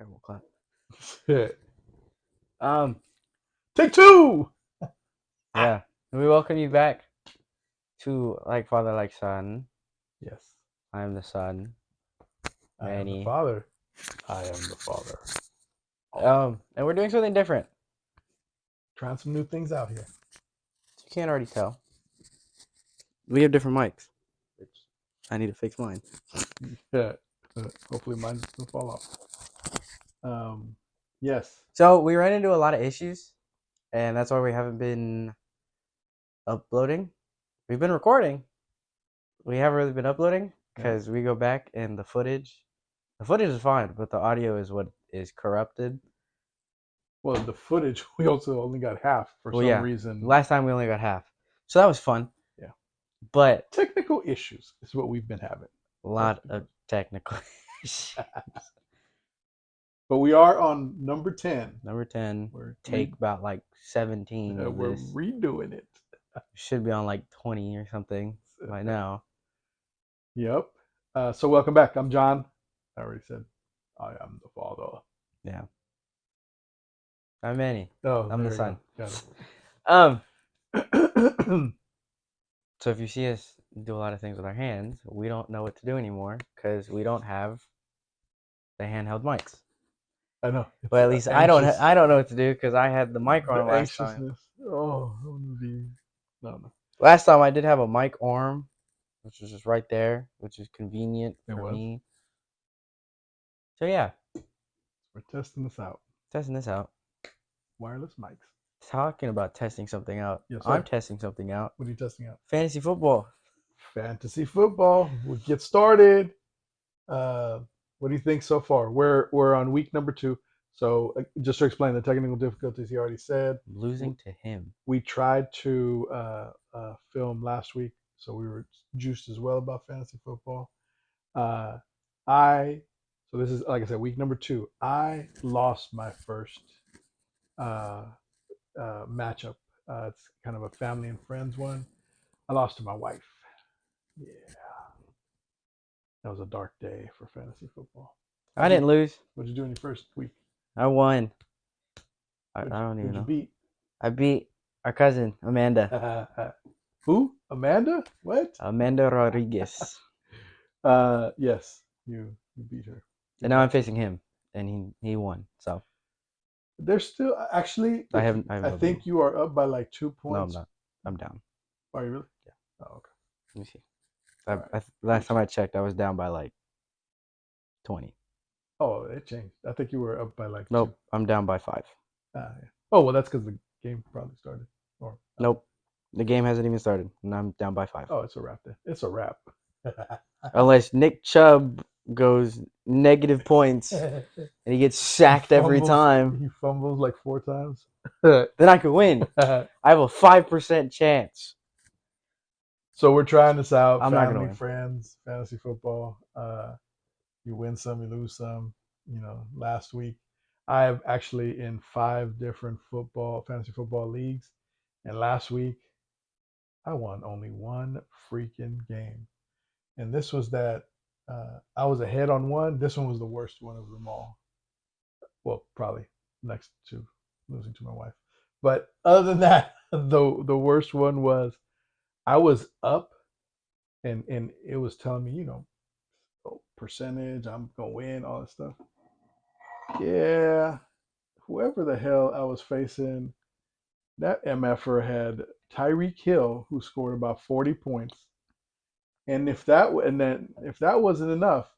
Okay, we'll clap. Shit. Um, Take two. yeah. We welcome you back to Like Father, Like Son. Yes, I am the son. I am the Manny. father. I am the father. And we're doing something different. Trying some new things out here. You can't already tell. We have different mics. Which I need to fix mine. Yeah. Hopefully mine doesn't fall off. Yes. So we ran into a lot of issues, and that's why we haven't been uploading. We've been recording. We haven't really been uploading because we go back and the footage is fine, but the audio is what is corrupted. Well, the footage we also only got half for some reason. Last time we only got half, so that was fun. Yeah. But Technical issues is what we've been having. a lot of technical issues. But we are on number 10. Number 10. We're Take about like 17 of we're this. redoing it. Should be on like 20 or something by now. Yep. So welcome back. I'm John. I already said I am the father. Yeah. I'm Manny. Oh, I'm the son. Got it. So if you see us do a lot of things with our hands, we don't know what to do anymore because we don't have the handheld mics. I know. But at least I don't know what to do because I had the mic on last time. Oh, I want to be. No. Last time I did have a mic arm, which was just right there, which is convenient for me. So yeah, we're testing this out. Wireless mics. Talking about testing something out. Yes, I'm testing something out. What are you testing out? Fantasy football. We'll get started. What do you think so far? We're on week number 2. So just to explain the technical difficulties, he already said. Losing to him. We tried to film last week, so we were juiced as well about fantasy football. So this is, like I said, week number 2. I lost my first matchup. It's kind of a family and friends one. I lost to my wife. Yeah. That was a dark day for fantasy football. I didn't lose. What'd you do in your first week? I won. I don't even know. Who'd you beat? I beat our cousin, Amanda. Who? Amanda? What? Amanda Rodriguez. Yes, you beat her. And now I'm facing him, and he won. So there's still actually. I think you are up by like 2 points. No, I'm not. I'm down. Are you really? Yeah. Oh, okay. Let me see. Last time I checked, I was down by like 20. Oh, it changed. I think you were up by like. Nope, 2. I'm down by 5. Yeah. Oh well, that's because the game probably started. Or nope, the game hasn't even started, and I'm down by 5. Oh, it's a wrap then. It's a wrap. Unless Nick Chubb goes negative points and he gets sacked every time. He fumbles like 4 times. Then I could win. I have a 5% chance. So we're trying this out. I'm Family, not gonna friends, fantasy football. You win some, you lose some. Last week I have actually in 5 different fantasy football leagues, and last week I won only 1 freaking game. And this was that I was ahead on one. This one was the worst one of them all. Well, probably next to losing to my wife. But other than that, the worst one was I was up, and it was telling me, percentage, I'm gonna win, all that stuff. Yeah, whoever the hell I was facing, that MFer had Tyreek Hill, who scored about 40 points. And if that wasn't enough,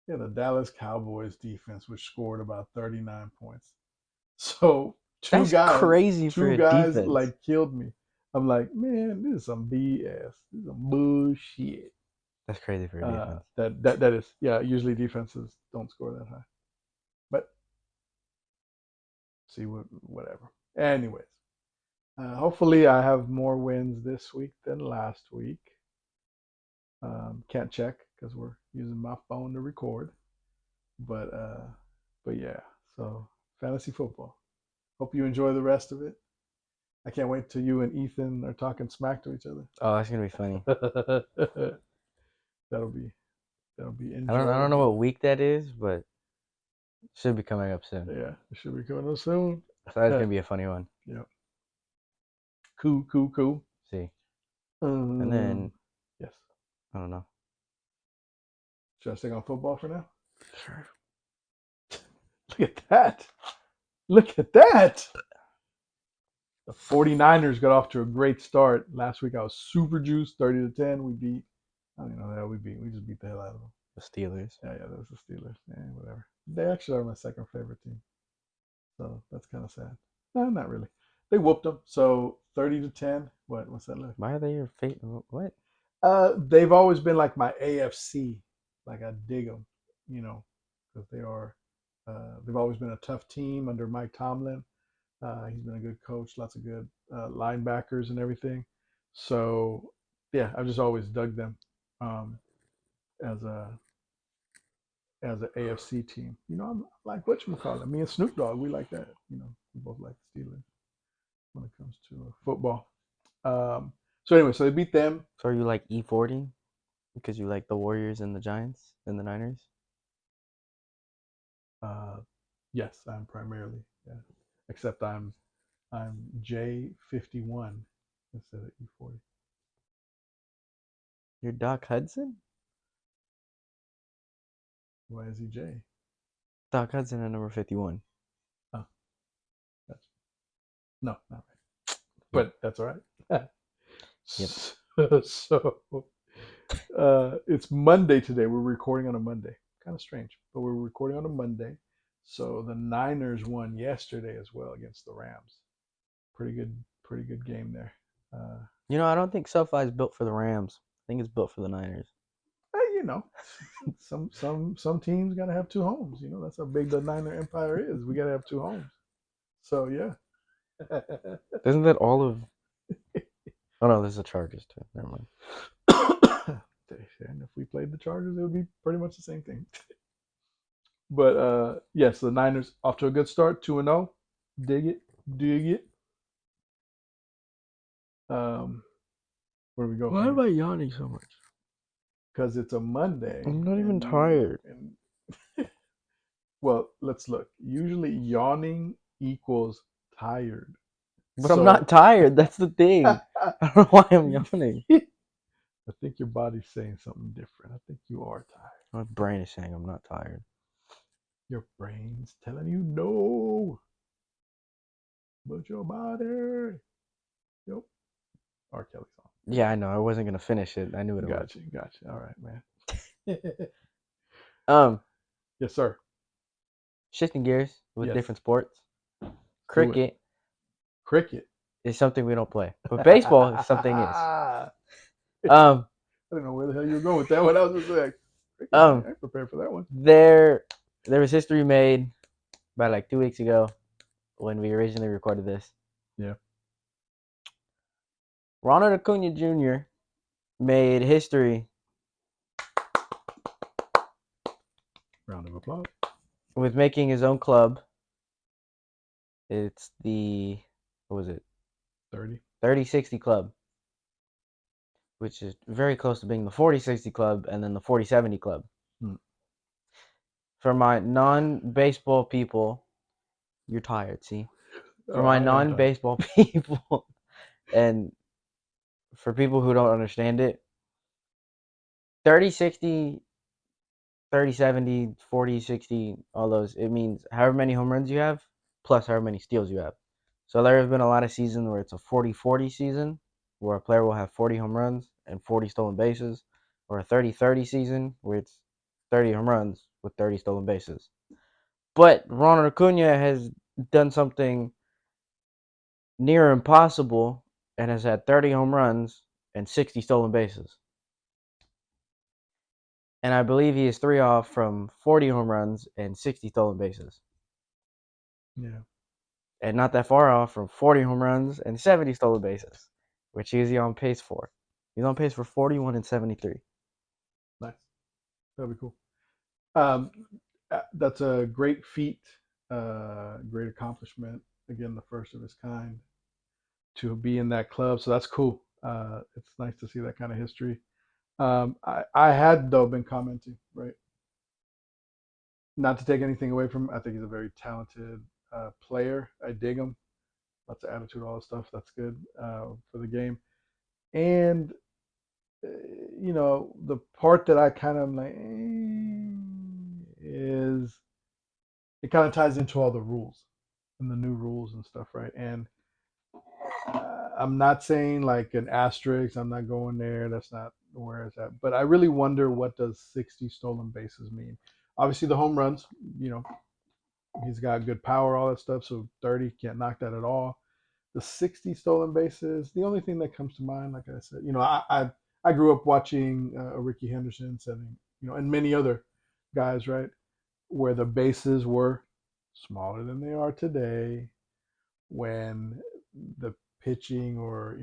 the Dallas Cowboys defense, which scored about 39 points. So two guys like killed me. I'm like, man, this is some BS. This is some bullshit. That's crazy for a defense. That is, yeah. Usually defenses don't score that high, but see whatever. Anyways, hopefully I have more wins this week than last week. Can't check because we're using my phone to record, but yeah. So fantasy football. Hope you enjoy the rest of it. I can't wait till you and Ethan are talking smack to each other. Oh, that's gonna be funny. That'll be enjoyable. I don't know what week that is, but Should be coming up soon. Yeah, it should be coming up soon. So that's gonna be a funny one. Yeah. Cool. See, and then Yes. I don't know. Should I stick on football for now? Sure. Look at that. Look at that. The 49ers got off to a great start. Last week I was super juiced, 30-10. We beat, I don't even know how we beat. We just beat the hell out of them. The Steelers. Yeah, that was the Steelers. Yeah, whatever. They actually are my second favorite team. So that's kind of sad. No, not really. They whooped them. So 30-10. What's that look? Why are they your fate? What? They've always been like my AFC. Like I dig them, because they are. They've always been a tough team under Mike Tomlin. He's been a good coach, lots of good linebackers and everything. So yeah, I've just always dug them as a AFC team. I'm like whatchamacallit. Me and Snoop Dogg, we like that. We both like the Steelers when it comes to football. So anyway, so they beat them. So are you like E40 because you like the Warriors and the Giants and the Niners? Yes, I'm primarily, yeah. Except I'm J51 instead of E40. You're Doc Hudson? Why is he J? Doc Hudson at number 51. Oh, that's no, not right. But that's all right. Yep. So it's Monday today. We're recording on a Monday. Kind of strange, but we're recording on a Monday. So the Niners won yesterday as well against the Rams. Pretty good game there. I don't think SoFi is built for the Rams. I think it's built for the Niners. Some teams gotta have two homes. That's how big the Niner Empire is. We gotta have two homes. So yeah. Isn't that all of? Oh no, there's the Chargers too. Never mind. And if we played the Chargers, it would be pretty much the same thing. But yes, the Niners off to a good start, 2-0. Dig it. Where do we go? Why am I yawning so much? Because it's a Monday. I'm not even tired. Well, let's look. Usually yawning equals tired. But I'm not tired. That's the thing. I don't know why I'm yawning. I think your body's saying something different. I think you are tired. My brain is saying I'm not tired. Your brain's telling you no. But your body. Yep. R. Kelly song. Yeah, I know. I wasn't gonna finish it. I knew what it was. Gotcha. All right, man. Yes, sir. Shifting gears with Yes. different sports. Cricket is something we don't play, but baseball is something is. I don't know where the hell you were going with that one. I was just like, I prepared for that one. There was history made about like 2 weeks ago when we originally recorded this. Yeah. Ronald Acuna Jr. made history. Round of applause. With making his own club. It's the, what was it? 30-60 club, which is very close to being the 40-60 club and then the 40-70 club. For my non-baseball people, you're tired, see? For my non-baseball people, and for people who don't understand it, 30-60, 30-70, 40-60, all those, it means however many home runs you have, plus however many steals you have. So there have been a lot of seasons where it's a 40-40 season, where a player will have 40 home runs and 40 stolen bases, or a 30-30 season where it's 30 home runs with 30 stolen bases. But Ronald Acuna has done something near impossible and has had 30 home runs and 60 stolen bases. And I believe he is 3 off from 40 home runs and 60 stolen bases. Yeah. And not that far off from 40 home runs and 70 stolen bases, which he's on pace for. He's on pace for 41 and 73. Nice. That'll be cool. That's a great feat, great accomplishment. Again, the first of its kind to be in that club. So that's cool. It's nice to see that kind of history. I had though been commenting, right? not to take anything away from him, I think he's a very talented player. I dig him. Lots of attitude, all that stuff. That's good for the game. And uh, the part that I kind of like is it kind of ties into all the rules and the new rules and stuff, right? And I'm not saying like an asterisk. I'm not going there. That's not where it's at. But I really wonder, what does 60 stolen bases mean? Obviously, the home runs. You know, he's got good power, all that stuff. So 30 can't knock that at all. The 60 stolen bases. The only thing that comes to mind, like I said, I grew up watching Ricky Henderson setting, and many other guys, right, where the bases were smaller than they are today, when the pitching, or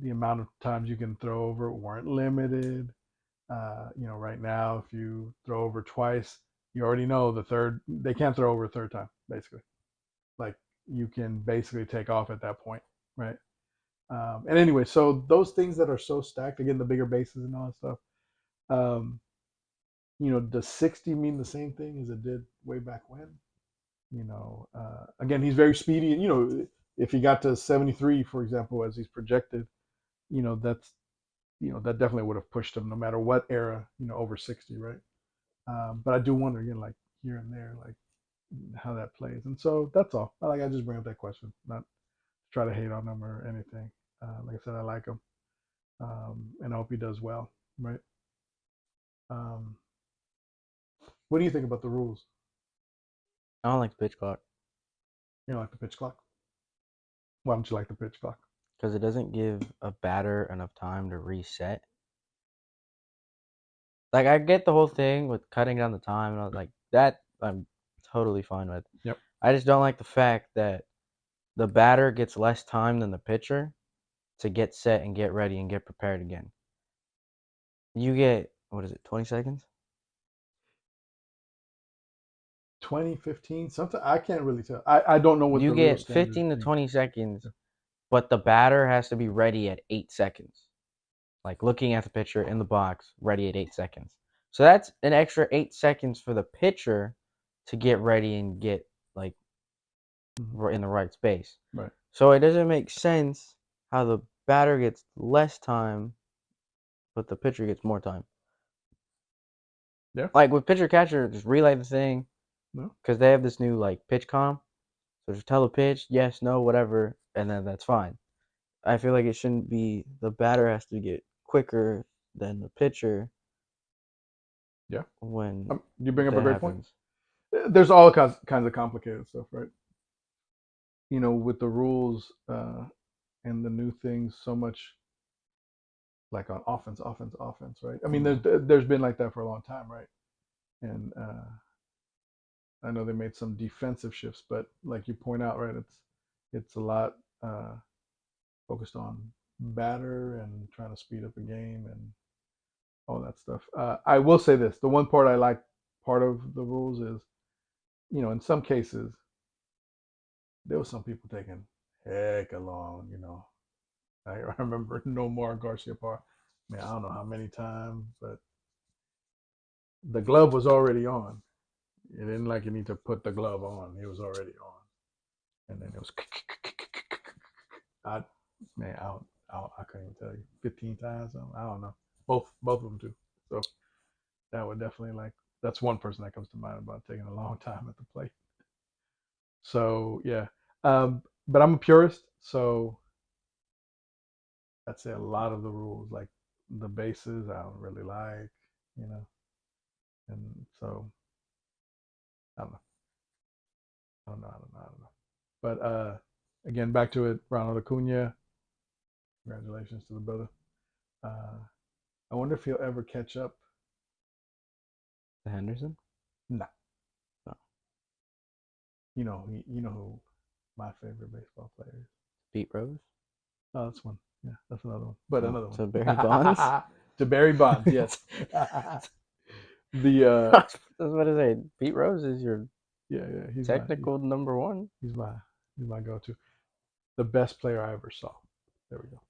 the amount of times you can throw over weren't limited. Right now, if you throw over twice, you already know the third they can't throw over a third time. Basically, like, you can basically take off at that point, right? And anyway, so those things that are so stacked, again, the bigger bases and all that stuff. Um, does 60 mean the same thing as it did way back when? Again, he's very speedy. If he got to 73, for example, as he's projected, that's that definitely would have pushed him, no matter what era, over 60, right? But I do wonder, again, like, here and there, like, how that plays. And so that's all. I just bring up that question, not try to hate on him or anything. Like I said, I like him, and I hope he does well, right? Um, what do you think about the rules? I don't like the pitch clock You don't like the pitch clock? Why don't you like the pitch clock? because it doesn't give a batter enough time to reset. Like, I get the whole thing with cutting down the time, and I was like that. I'm totally fine with. Yep. I just don't like the fact that the batter gets less time than the pitcher to get set and get ready and get prepared again. You get, what is it, 20 seconds? 20, 15, something. I can't really tell. I don't know what You the real get standard 15 to thing. 20 seconds, but the batter has to be ready at 8 seconds. Like, looking at the pitcher in the box, ready at 8 seconds. So that's an extra 8 seconds for the pitcher to get ready and get, like, in the right space. Right. So it doesn't make sense how the batter gets less time, but the pitcher gets more time. Yeah. Like, with pitcher catcher, just relay the thing, No. because they have this new, like, pitch comm. So just tell the pitch, yes, no, whatever, and then that's fine. I feel like it shouldn't be the batter has to get quicker than the pitcher Yeah. when You bring up a that great point. happens. There's all kinds of complicated stuff, right? With the rules and the new things, so much, like, on offense, right? I mean, there's been like that for a long time, right? And I know they made some defensive shifts, but like you point out, right, it's a lot focused on batter and trying to speed up a game and all that stuff. I will say this: the one part I like, part of the rules is, in some cases, there was some people taking heck long. I remember Nomar Garcia Parra. Man, I don't know how many times, but the glove was already on. It didn't like you need to put the glove on. It was already on. And then it was, I, man, I couldn't even tell you, 15 times. I don't know. Both of them too. So that would definitely, like, that's one person that comes to mind about taking a long time at the plate. So yeah, but I'm a purist, so I'd say a lot of the rules, like the bases, I don't really like, you know, and so I don't know, I don't know. But again, back to it, Ronald Acuna, congratulations to the brother. Uh, I wonder if he'll ever catch up. The Henderson? Nah, No. you know who my favorite baseball player is. Pete Rose? Oh, that's one. Yeah, that's another one. But Oh, another one. so Barry Bonds? To Barry Bonds, yes. The I was about to say, Pete Rose is your yeah, technical number one. he's my go-to. The best player I ever saw. There we go.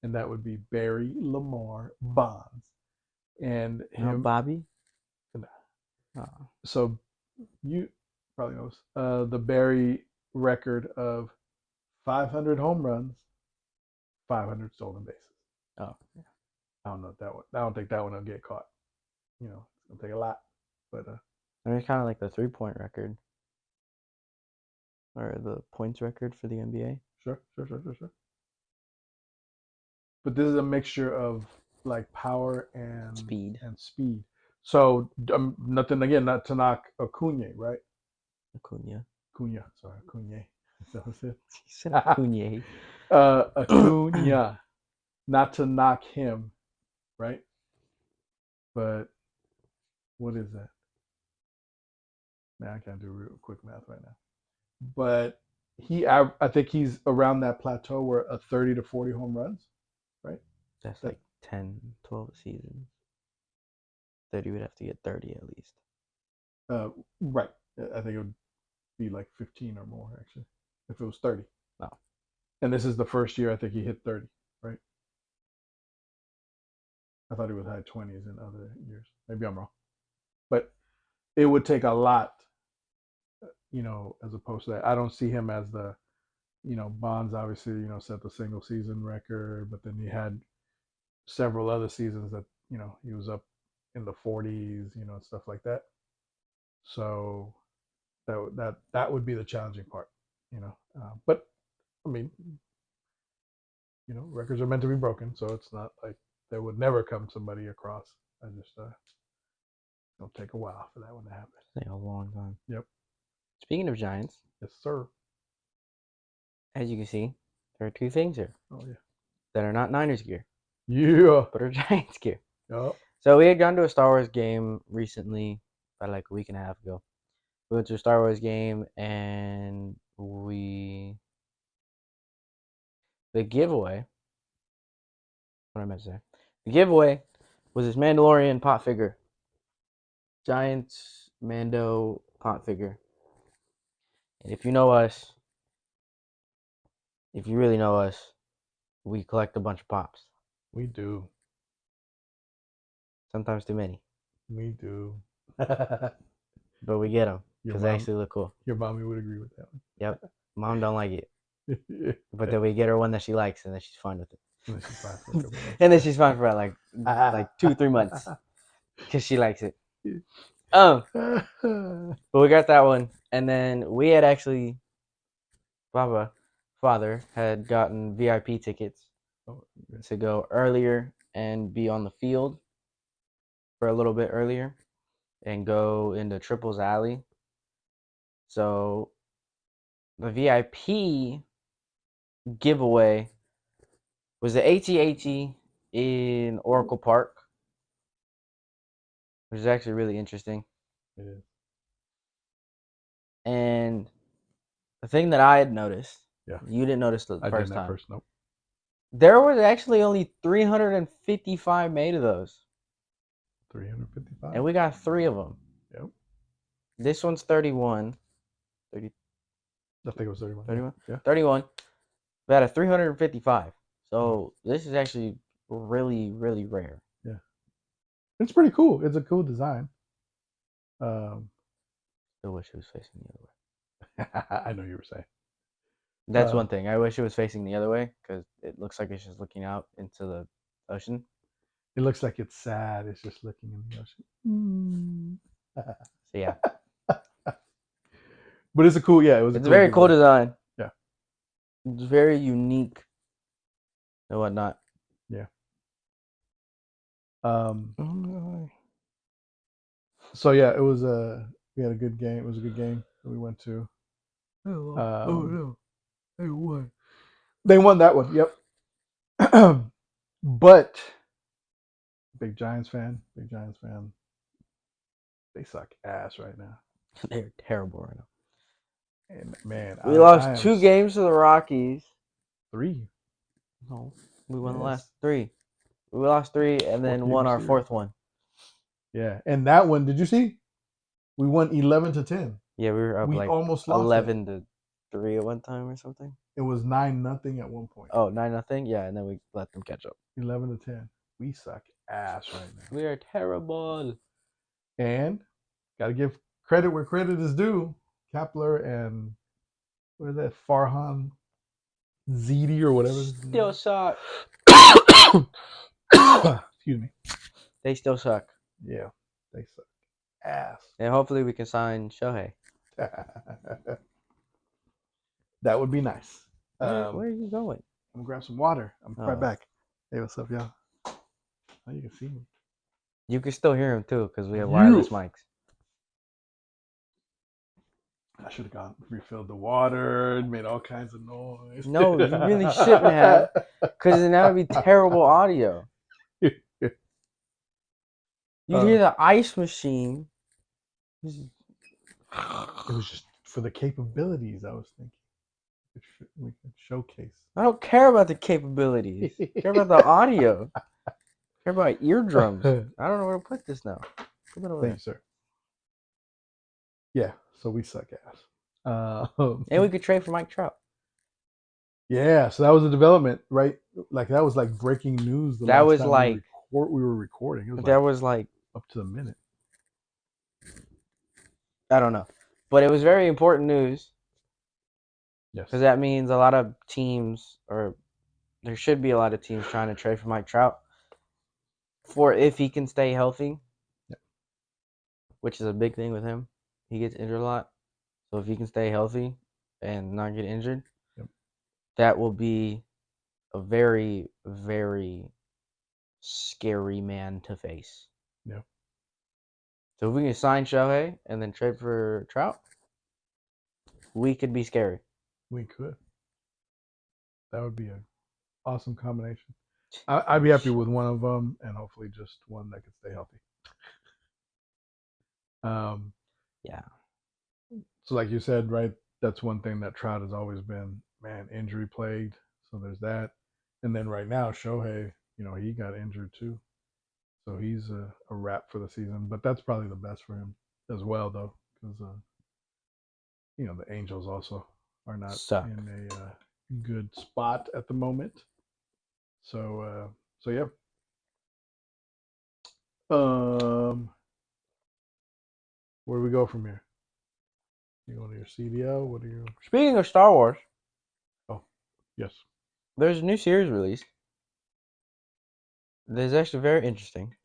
And that would be Barry Lamar Bonds. And Not him, Bobby? Oh. So you probably knows the Barry record of 500 home runs, 500 stolen bases. Oh. I don't know if that one. I don't think that one will get caught. You know, it's gonna take a lot. But I mean, it's kind of like the 3-point record or the points record for the NBA. sure. But this is a mixture of like power Speed. and speed. So nothing again, not to knock Acuna, right? Acuna. Cunha, sorry, Acuna. Is that what I said? He said Acuna. Acuna, not to knock him, right? But what is that? Man, I can't do real quick math right now. But I think he's around that plateau where a 30 to 40 home runs, right? That's That, like 10, 12 seasons. 30 would have to get 30 at least. right. I think it would be like 15 or more actually, if it was 30. No. And this is the first year I think he hit 30, right? I thought he was high 20s in other years. Maybe I'm wrong, but it would take a lot, as opposed to that. I don't see him as the, Bonds obviously, set the single season record, but then he had several other seasons that, he was up in the 40s, stuff like that. So that would be the challenging part, but I mean, records are meant to be broken, so it's not like there would never come somebody across. I just it'll take a while for that one to happen. Take a long time. Yep. Speaking of Giants, Yes, sir. as you can see, there are two things here Oh yeah. that are not Niners gear, Yeah. but are Giants gear. Yep. So we had gone to a Star Wars game recently, about like a week and a half ago. We went to a Star Wars game and the giveaway. What I meant to say. The giveaway was this Mandalorian pot figure. Giants Mando pot figure. And if you know us, if you really know us, we collect a bunch of pops. We do. Sometimes too many. We do. But we get them Your because they mom, actually look cool. your mommy would agree with that Yep. Mom don't like it. one. But then we get her one that she likes and then she's fine with it. And then she's fine for a couple months. And then she's fine for like 2-3 months. Because she likes it. But we got that one. And then we had actually father had gotten VIP tickets to go earlier and be on the field for a little bit earlier and go into Triples Alley. So the VIP giveaway was the AT-AT in Oracle Park, which is actually really interesting. It is. And the thing that I had noticed, Yeah. you didn't notice the I first didn't time. at first. Nope. There was actually only 355 made of those. 355. And we got 3 of them. Yep. This one's 31. 30, I think it was 31. 31? Yeah. 31. We had a 355. So this is actually really, really rare. Yeah. It's pretty cool. It's a cool design. I wish it was facing the other way. I know you were saying. That's one thing. I wish it was facing the other way because it looks like it's just looking out into the ocean. It looks like it's sad. It's just looking in the ocean. So yeah. But it's a cool, yeah. It's a very cool design. Yeah. It's very unique and whatnot. Yeah. Oh, so yeah, it was we had a good game. It was a good game that we went to. no. They won. They won that one, yep. But big Giants fan. They suck ass right now. They're terrible right now. And man, We lost 2 games to the Rockies. 3. No, we won the last 3. We lost 3 and then 4th-game won our series. 4th one. Yeah, and that one, did you see? We won 11-10. Yeah, we were up We like almost lost 11-3 at one time or something. It was 9-0 at one point. Oh, 9-0? Yeah, and then we let them catch up. 11-10. We suck ass right now. We are terrible. And Got to give credit where credit is due. Kepler and what is that? Farhan Zedi or whatever. Still suck. Excuse me. They still suck. Yeah, they suck ass. And hopefully we can sign Shohei. That would be nice. Where are you going? I'm gonna grab some water. I'm right Oh. back. Hey, what's up, y'all? Oh, you can see me. You can still hear him too because we have wireless mics. I should have gone refilled the water and made all kinds of noise. No, you really shouldn't have, because then that would be terrible audio. You'd hear the ice machine. It was just for the capabilities. I was thinking we could showcase. I don't care about the capabilities. I care about the audio. I care about eardrums. I don't know where to put this now. Put it over Thank you, sir. Yeah, so we suck ass. And we could trade for Mike Trout. Yeah, so that was a development, right? Like that was like breaking news. That was like we were recording. It was that was like up to the minute. I don't know, but it was very important news. Yes, because that means a lot of teams, or there should be a lot of teams trying to trade for Mike Trout for if he can stay healthy, which is a big thing with him. He gets injured a lot, so if he can stay healthy and not get injured, that will be a very, very scary man to face. Yeah. So if we can sign Shohei and then trade for Trout, we could be scary. We could. That would be an awesome combination. I'd be happy with one of them, and hopefully just one that could stay healthy. Yeah. So like you said, right, that's one thing that Trout has always been, man, injury plagued. So there's that. And then right now, Shohei, he got injured too. So he's a wrap for the season. But that's probably the best for him as well, though, because, the Angels also are not in a good spot at the moment. So yeah. Where do we go from here? You going to your CDL? What are you? Speaking of Star Wars. Oh, yes. There's a new series released. That's actually very interesting.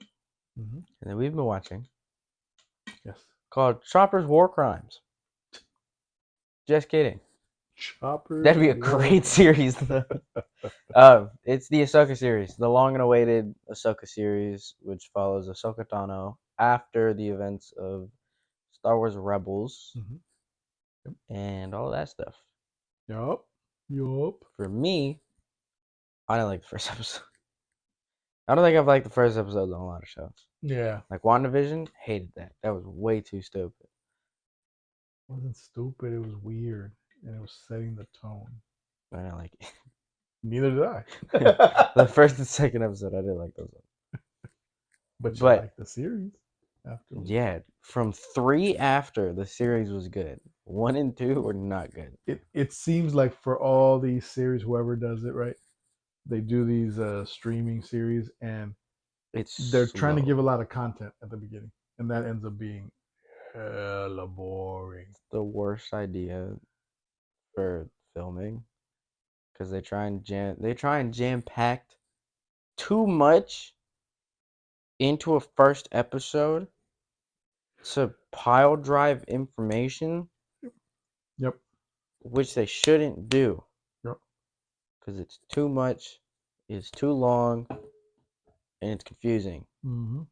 Mm-hmm. And that we've been watching. Yes. Called Chopper's War Crimes. Just kidding. Chopper's That'd be a great series, though. It's the Ahsoka series, the long and awaited Ahsoka series, which follows Ahsoka Tano after the events of Star Wars Rebels and all of that stuff. Yup. For me, I didn't like the first episode. I don't think I've liked the first episode on a lot of shows. Yeah. Like WandaVision, hated that. That was way too stupid. It wasn't stupid. It was weird, and it was setting the tone. I didn't like it. Neither did I. The first and second episode, I didn't like those. But you like the series afterwards. Yeah, from 3 after, the series was good. 1 and 2 were not good. It seems like for all these series, whoever does it, right, they do these streaming series, and they're trying to give a lot of content at the beginning, and that ends up being hella boring. It's the worst idea for filming because they try and jam pack too much into a first episode to pile drive information. Yep. Which they shouldn't do. Yep. Because it's too much, it's too long, and it's confusing. Mm-hmm.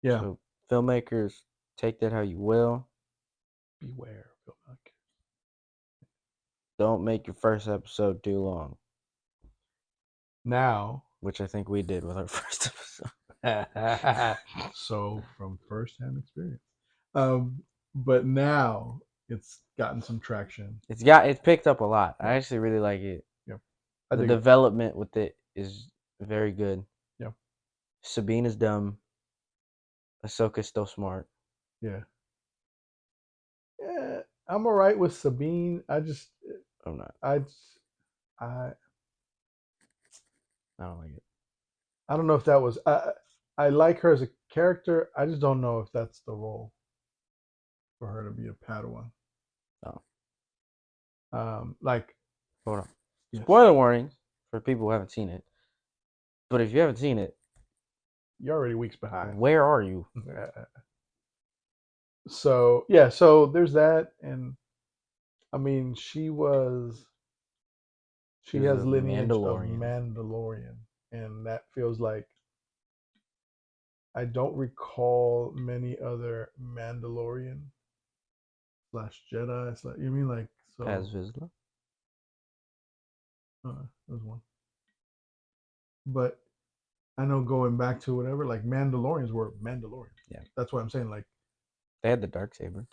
Yeah. So filmmakers, take that how you will. Beware, filmmakers. Don't make your first episode too long. Now, which I think we did with our first episode. So from first-hand experience. But now it's gotten some traction. It's picked up a lot. I actually really like it. Yep. The development with it is very good. Yeah. Sabine is dumb. Ahsoka's still smart. Yeah. I'm all right with Sabine. I'm not. I don't like it. I don't know if that was I like her as a character. I just don't know if that's the role for her to be a Padawan. Oh, Like hold on. yes, Spoiler warnings for people who haven't seen it. But if you haven't seen it, you're already weeks behind. where are you? So yeah, so there's that, and I mean, she She's has a lineage of Mandalorian. Mandalorian, and that feels like I don't recall many other Mandalorian slash Jedi. Slash, you mean like Paz so? Vizsla. There's one, but I know going back to whatever, like Mandalorians were Mandalorians. Yeah. That's what I'm saying. Like They had the dark saber.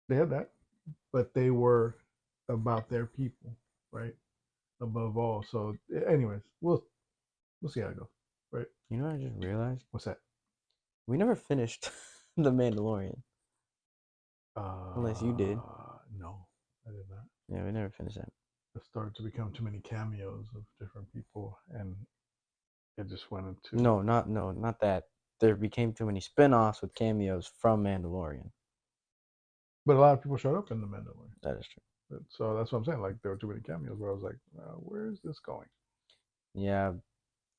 they had that, but they were about their people, right? Above all. So, anyways, we'll see how it goes, right? You know what I just realized? What's that? We never finished the Mandalorian. Unless you did. No, I did not. Yeah, we never finished that. It started to become too many cameos of different people, and it just went into. Not that. There became too many spin-offs with cameos from Mandalorian. But a lot of people showed up in the Mandalorian. That is true. So that's what I'm saying. Like there were too many cameos where I was like, where is this going? Yeah,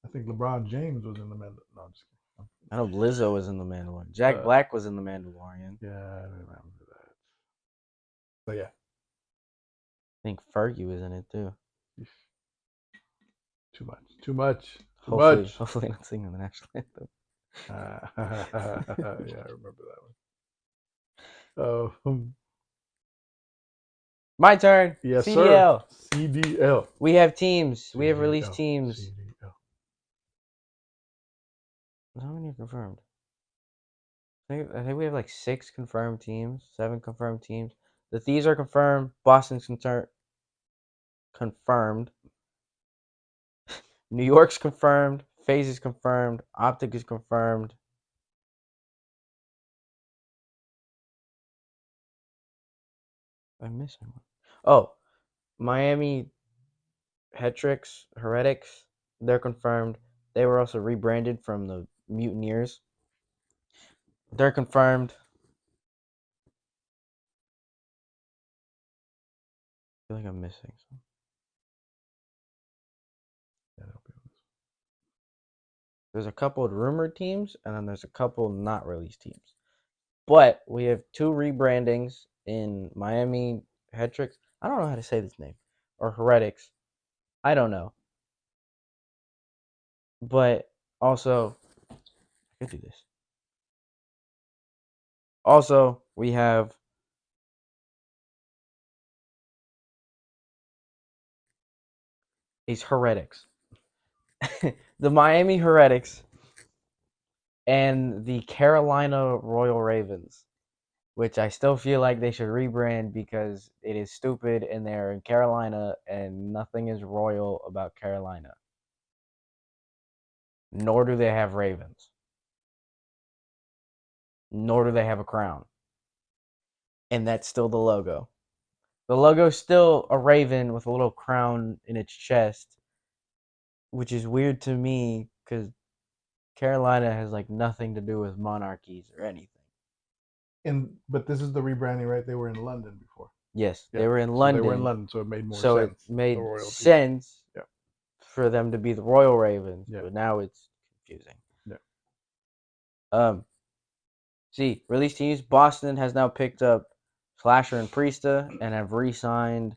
I think LeBron James was in the Mandalorian. No, I'm just kidding. I know Lizzo was in the Mandalorian. Jack Black was in the Mandalorian. Yeah, I remember that. But yeah, I think Fergie was in it too. too much, too much, too Hopefully, much. hopefully not singing the national anthem. Yeah, I remember that one. My turn. Yes, CDL. sir. CDL. We have teams. CDL. We have released teams. CDL. How many are confirmed? I think we have like 6 confirmed teams, 7 confirmed teams. The Thieves are confirmed. Boston's confirmed. New York's confirmed. FaZe is confirmed. Optic is confirmed. I'm missing one. Oh, Miami Heretics, they're confirmed. They were also rebranded from the Mutineers. They're confirmed. I feel like I'm missing some. There's a couple of rumored teams, and then there's a couple not released teams. But we have 2 rebrandings in Miami Heretics. I don't know how to say this name. Or Heretics. I don't know. But also, I could do this. Also, we have these Heretics. The Miami Heretics and the Carolina Royal Ravens, which I still feel like they should rebrand because it is stupid and they're in Carolina and nothing is royal about Carolina. Nor do they have ravens. Nor do they have a crown. And that's still the logo. The logo is still a raven with a little crown in its chest, which is weird to me because Carolina has like nothing to do with monarchies or anything. But this is the rebranding, right? They were in London before. Yes, Yeah. they were in So London. they were in London, so it made more So sense. it made sense Yeah. for them to be the Royal Ravens, Yeah. but now it's confusing. Yeah. See, release teams. Boston has now picked up Slasher and Priesta and have re-signed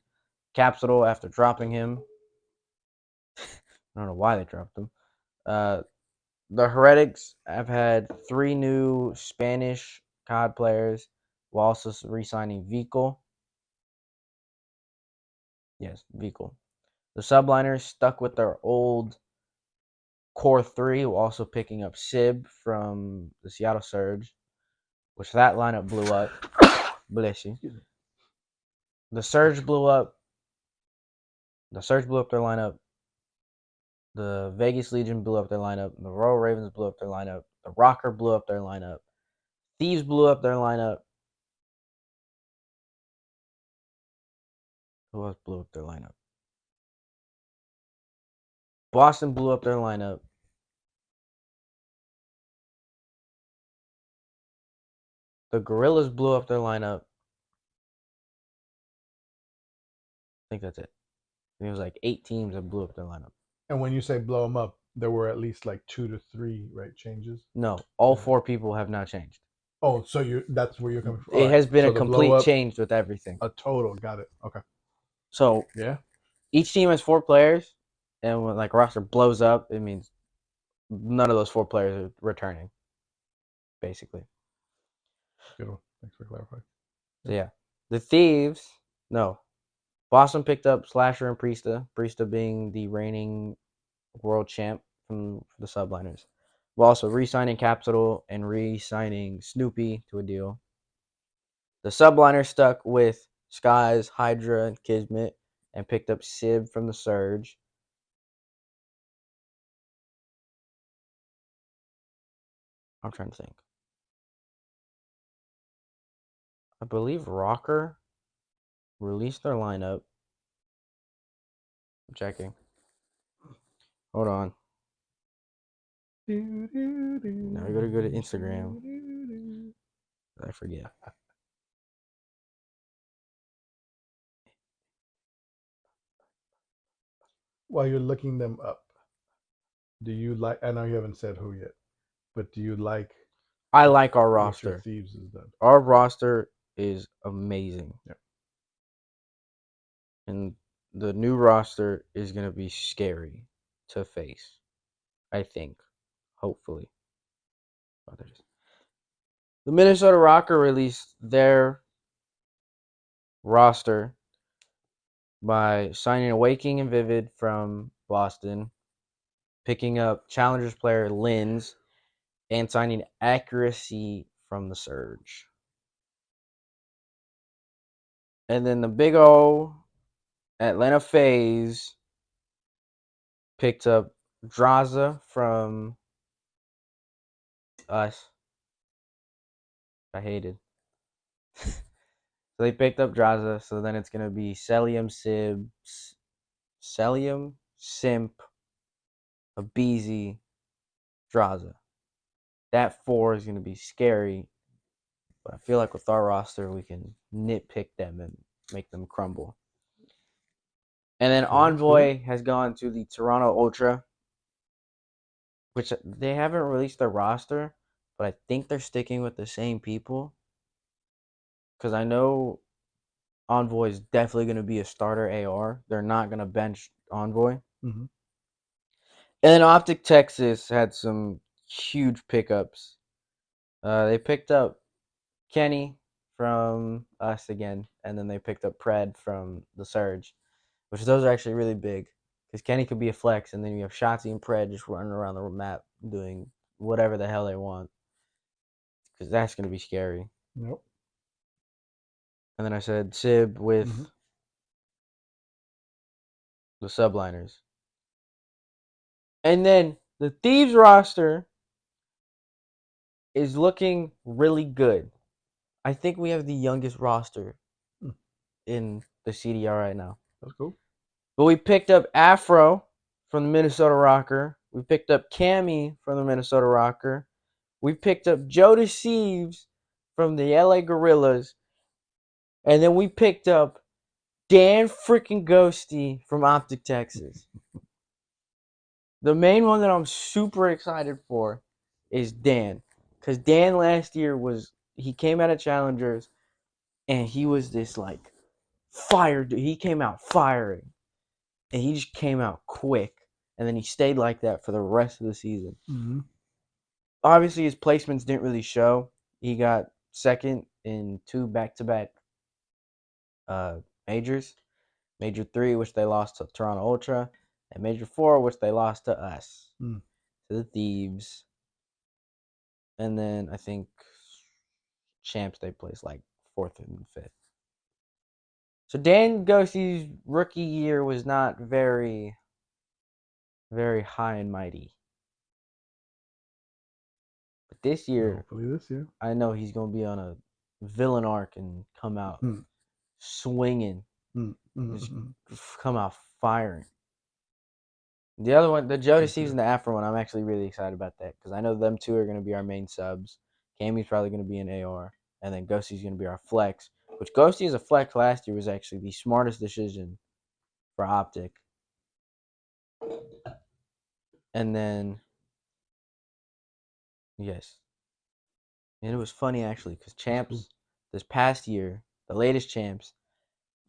Capsule after dropping him. I don't know why they dropped him. The Heretics have had 3 new Spanish COD players while also re-signing Vico. Yes, Vico. The Subliners stuck with their old Core 3 while also picking up Sib from the Seattle Surge, which that lineup blew up. Bless you. The Surge blew up. The Surge blew up their lineup. The Vegas Legion blew up their lineup. The Royal Ravens blew up their lineup. The Rocker blew up their lineup. Thieves blew up their lineup. Who else blew up their lineup? Boston blew up their lineup. The Gorillas blew up their lineup. I think that's it. It was like 8 teams that blew up their lineup. And when you say blow them up, there were at least like 2 to 3 right changes. No, all Yeah. 4 people have not changed. Oh, so that's where you're coming from. All It right. has been So a the blow complete up, change with everything. a total. Got it. Okay. So Yeah. each team has 4 players, and when like a roster blows up, it means none of those 4 players are returning, basically. Good one. Thanks for clarifying. So yeah, the Thieves. No, Boston picked up Slasher and Priesta. Priesta being the reigning world champ from the Subliners. We're also re-signing Capital and re-signing Snoopy to a deal. The Subliners stuck with Skies, Hydra, and Kismet and picked up Sib from the Surge. I'm trying to think. I believe Rocker released their lineup. I'm checking. Hold on. Now we gotta go to Instagram. I forget. While you're looking them up, do you like? I know you haven't said who yet, but do you like I like our what your roster. Thieves has done? Our roster is amazing. Yep. And the new roster is going to be scary to face, I think. Hopefully. The Minnesota Rocker released their roster by signing Awakening and Vivid from Boston, picking up Challengers player Linz, and signing Accuracy from the Surge. And then the big O Atlanta FaZe picked up Draza from us. I hated. So they picked up Draza, so then it's gonna be Celium, Simp, Abizi, Draza. That 4 is gonna be scary, but I feel like with our roster we can nitpick them and make them crumble. And then Envoy has gone to the Toronto Ultra, which they haven't released their roster, but I think they're sticking with the same people. Because I know Envoy is definitely going to be a starter AR. They're not going to bench Envoy. Mm-hmm. And then Optic Texas had some huge pickups. They picked up Kenny from us again, and then they picked up Pred from the Surge, which those are actually really big. Because Kenny could be a flex, and then you have Shotzi and Pred just running around the map doing whatever the hell they want. Because that's going to be scary. Nope. And then I said Sib with the Subliners. And then the Thieves roster is looking really good. I think we have the youngest roster in the CDR right now. That's cool. But we picked up Afro from the Minnesota Rocker. We picked up Cammy from the Minnesota Rocker. We picked up Joe Deceives from the LA Gorillas. And then we picked up Dan freaking Ghosty from Optic Texas. The main one that I'm super excited for is Dan. Because Dan last year he came out of Challengers and he was this like fire dude. He came out firing. And he just came out quick. And then he stayed like that for the rest of the season. Mm-hmm. Obviously, his placements didn't really show. He got second in 2 back-to-back majors. Major 3, which they lost to Toronto Ultra. And Major 4, which they lost to us. To the Thieves. And then I think Champs, they placed like 4th and 5th. So Dan Ghosty's rookie year was not very, very high and mighty. But this year, hopefully this year, I know he's going to be on a villain arc and come out swinging. Just come out firing. The other one, the Joe Deceives and the Afro one, I'm actually really excited about that because I know them two are going to be our main subs. Cammy's probably going to be an AR. and then Ghosty's going to be our flex. Which Ghosty as a flex last year was actually the smartest decision for Optic. And then, yes. And it was funny actually because champs this past year, the latest champs,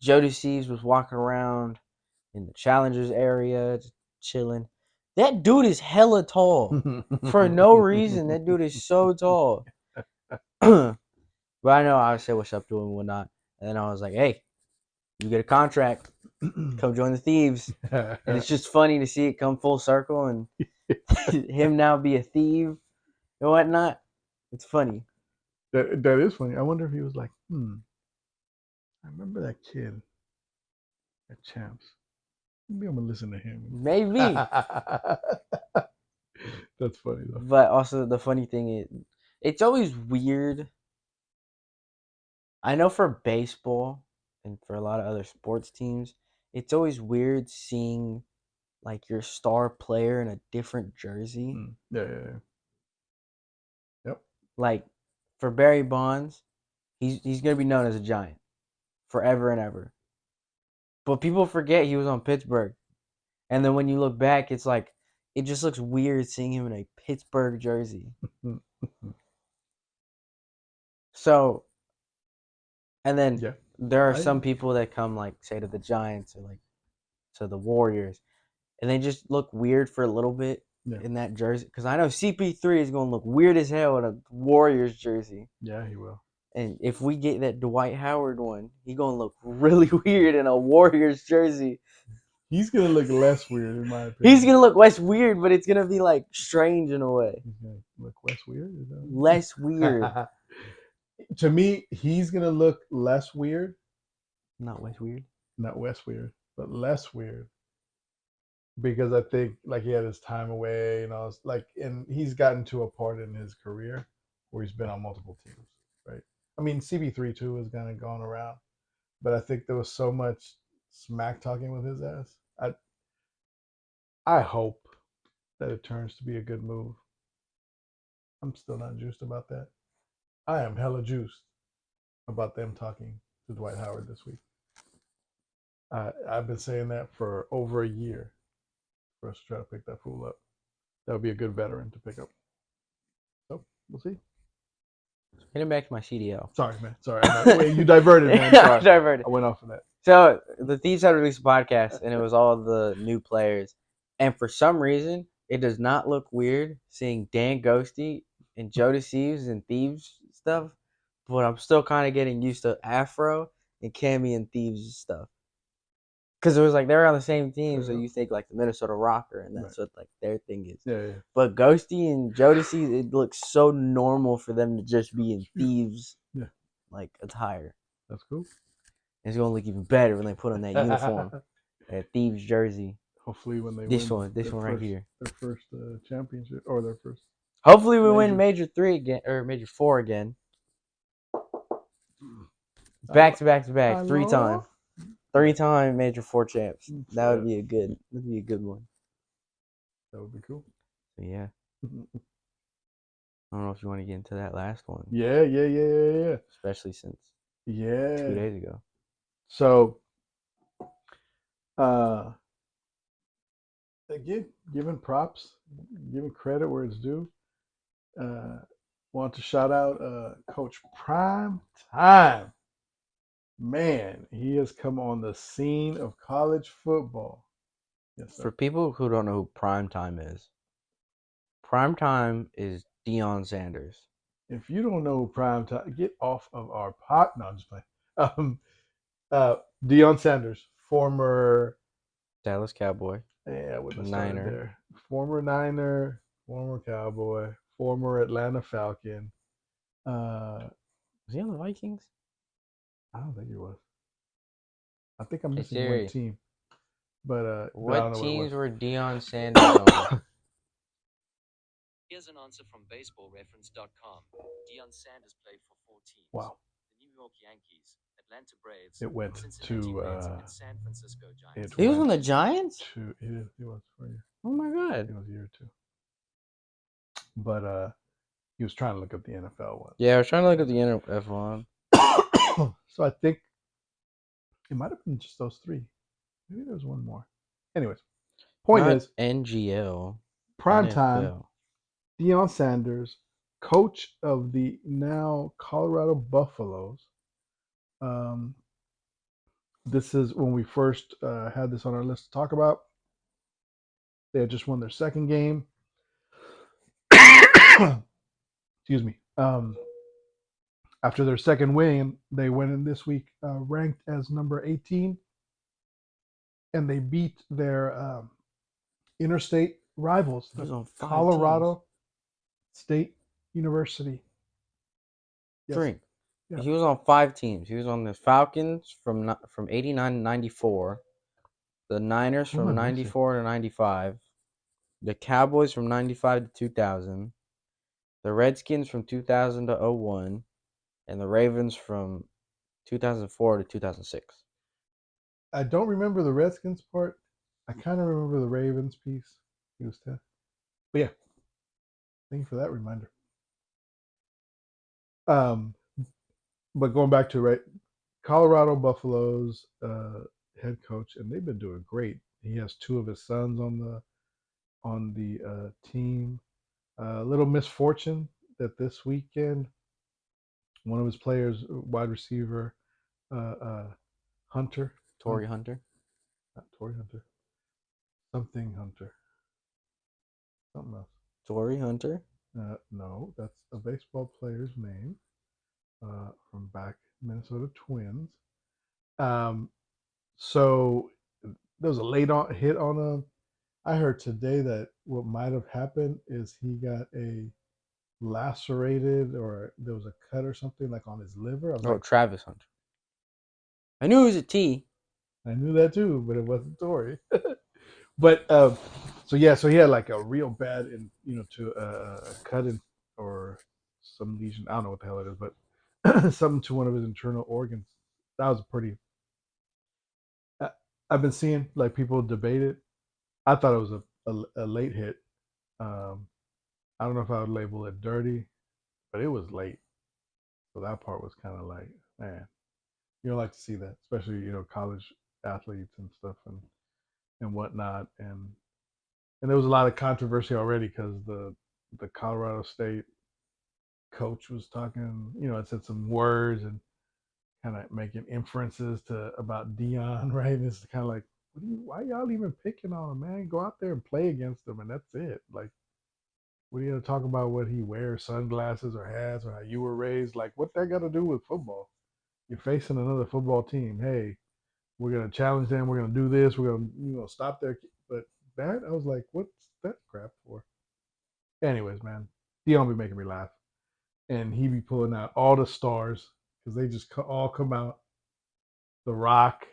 Jody Sieves was walking around in the challengers area, just chilling. That dude is hella tall. For no reason, that dude is so tall. But I know I said what's up to him and whatnot. And then I was like, hey, you get a contract. Come join the Thieves. And it's just funny to see it come full circle and him now be a thief and whatnot. It's funny. That is funny. I wonder if he was like, I remember that kid at Champs. Maybe I'm gonna listen to him. Maybe. That's funny though. But also the funny thing is, it's always weird. I know for baseball and for a lot of other sports teams, it's always weird seeing like your star player in a different jersey. Yeah. Yep. Like for Barry Bonds, he's gonna be known as a Giant forever and ever. But people forget he was on Pittsburgh. And then when you look back, it's like it just looks weird seeing him in a Pittsburgh jersey. So, and then there are some people that come like say to the Giants or like to the Warriors, and they just look weird for a little bit in that jersey. Because I know CP3 is going to look weird as hell in a Warriors jersey. Yeah, he will. And if we get that Dwight Howard one, he's going to look really weird in a Warriors jersey. He's going to look less weird, in my opinion. He's going to look less weird, but it's going to be like strange in a way. He's going to look less weird? Less weird. To me, he's going to look less weird. Not less weird. Not less weird, but less weird. Because I think like he had his time away and all, like, and he's gotten to a part in his career where he's been on multiple teams, right? I mean, CB3 too has kind of gone around, but I think there was so much smack talking with his ass. I hope that it turns to be a good move. I'm still not juiced about that. I am hella juiced about them talking to Dwight Howard this week. I've been saying that for over a year for us to try to pick that fool up. That would be a good veteran to pick up. So we'll see. Getting back to my CDL. Sorry, man. Sorry. Wait, you diverted, man. Sorry. Diverted. I went off of that. So the Thieves had released a podcast, and it was all the new players. And for some reason, it does not look weird seeing Dan Ghosty and Joe Deceives and Thieves stuff. But I'm still kind of getting used to Afro and Cammy and Thieves stuff. Because it was like they were on the same team, so you think like the Minnesota Rocker, and that's what like their thing is. Yeah. But Ghosty and Jodeci, it looks so normal for them to just be in Thieves like attire. That's cool. It's gonna look even better when they put on that uniform, that Thieves jersey. Hopefully, when they this win one right here, their first championship or their first. Hopefully, we win Major 3 again or Major 4 again. Back to back, 3-time. 3-time Major 4 champs. That would be a good one. That would be cool. So, yeah. I don't know if you want to get into that last one. Yeah. Especially since 2 2 days ago. So, again, giving props, giving credit where it's due. Want to shout out Coach Prime Time. Man, he has come on the scene of college football. Yes, sir. For people who don't know who Prime Time is Deion Sanders. If you don't know who Prime Time, get off of our pot. No, I'm just playing. Deion Sanders, former Dallas Cowboy. Yeah, with the Niner. There. Former Niner, former Cowboy, former Atlanta Falcon. Was he on the Vikings? I don't think he was. I think I'm missing one team. But what teams were Deion Sanders on? Here's an answer from BaseballReference.com. Deion Sanders played for 4 teams. Wow. The New York Yankees, Atlanta Braves, it went Cincinnati to Reds, and San Francisco Giants. He was on the Giants? He was for a year. Oh my God. It was a year or two. But He was trying to look up the NFL one. Yeah, I was trying to look at the NFL one. So I think it might have been just those three. Maybe there's one more. Anyways, point Not is, NGL. primetime, NFL. Deion Sanders, coach of the now Colorado Buffaloes. This is when we first had this on our list to talk about. They had just won their second game. Excuse me. After their second win, they went in this week ranked as number 18, and they beat their interstate rivals, He was the on 5 Colorado State University. Yes. Drink. Yeah. He was on 5 teams. He was on the Falcons from 89 to 94, the Niners Who am I from missing? 94 to 95, the Cowboys from 95 to 2000, the Redskins from 2000 to 01, and the Ravens from 2004 to 2006. I don't remember the Redskins part. I kind of remember the Ravens piece. He was 10. But yeah, thank you for that reminder. But going back to Colorado Buffaloes head coach, and they've been doing great. He has two of his sons on the team. Little misfortune that this weekend, one of his players, wide receiver, Hunter, Torrey Hunter. not Tory Hunter, something Hunter, something else. Torrey Hunter. No, that's a baseball player's name from back Minnesota Twins. So there was a late hit on him. I heard today that what might have happened is he got a lacerated or there was a cut or something like on his liver. I was like, Travis Hunter. I knew he was a T. I knew that too, but it wasn't Tory. But so yeah, so he had like a real bad, to a cut in or some lesion. I don't know what the hell it is, but something to one of his internal organs. That was pretty. I've been seeing like people debate it. I thought it was a late hit. Um, I don't know if I would label it dirty, but it was late. So that part was kind of like, man, you don't like to see that, especially college athletes and stuff and whatnot. And there was a lot of controversy already because the Colorado State coach was talking, it said some words and kind of making inferences about Dion, right? And it's kind of like, why y'all even picking on him, man? Go out there and play against him, and that's it. Like, what are you gonna talk about? What he wears, sunglasses or hats, or how you were raised? Like, what that got to do with football? You're facing another football team. Hey, we're gonna challenge them. We're gonna do this. We're gonna stop their. But that I was like, what's that crap for? Anyways, man, Dion be making me laugh, and he be pulling out all the stars because they just all come out. The Rock,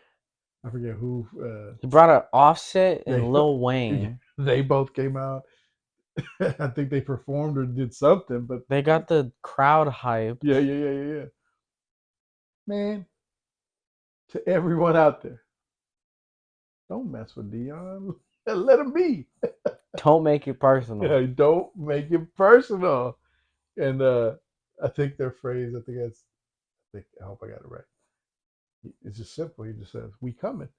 I forget who. He brought an Offset They and Lil Wayne. they both came out. I think they performed or did something, but They got the crowd hype. yeah. Man, to everyone out there, don't mess with Dion. Let him be. Don't make it personal. Yeah, don't make it personal. And I think their phrase, I hope I got it right. It's just simple. He just says, "We coming,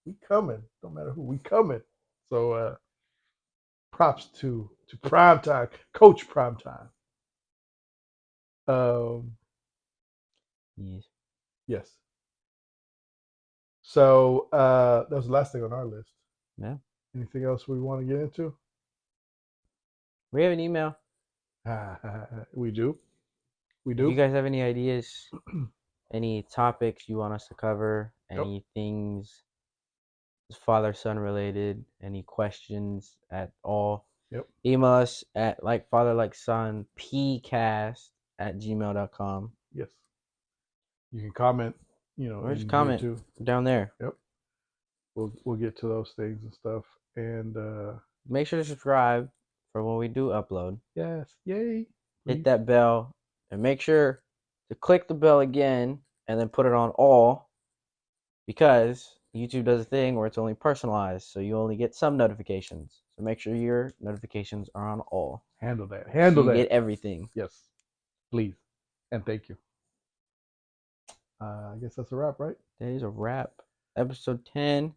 we coming. Don't matter who, we coming." So props to Primetime, Coach Primetime. Yes. Yes. So that was the last thing on our list. Yeah. Anything else we want to get into? We have an email. We do. If you guys have any ideas, any topics you want us to cover, any things father-son related, any questions at all, email us at LikeFatherLikeSonPCast@gmail.com. Yes. You can comment, Or just in comment here too. down there. Yep. We'll get to those things and stuff. And make sure to subscribe for when we do upload. yes, yay. Hit that bell and make sure to click the bell again and then put it on all, because YouTube does a thing where it's only personalized, so you only get some notifications. So make sure your notifications are on all. Handle that. So Handle you that. get everything. Yes, please, and thank you. I guess that's a wrap, right? That is a wrap. Episode 10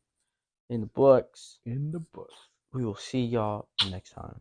in the books. In the books. We will see y'all next time.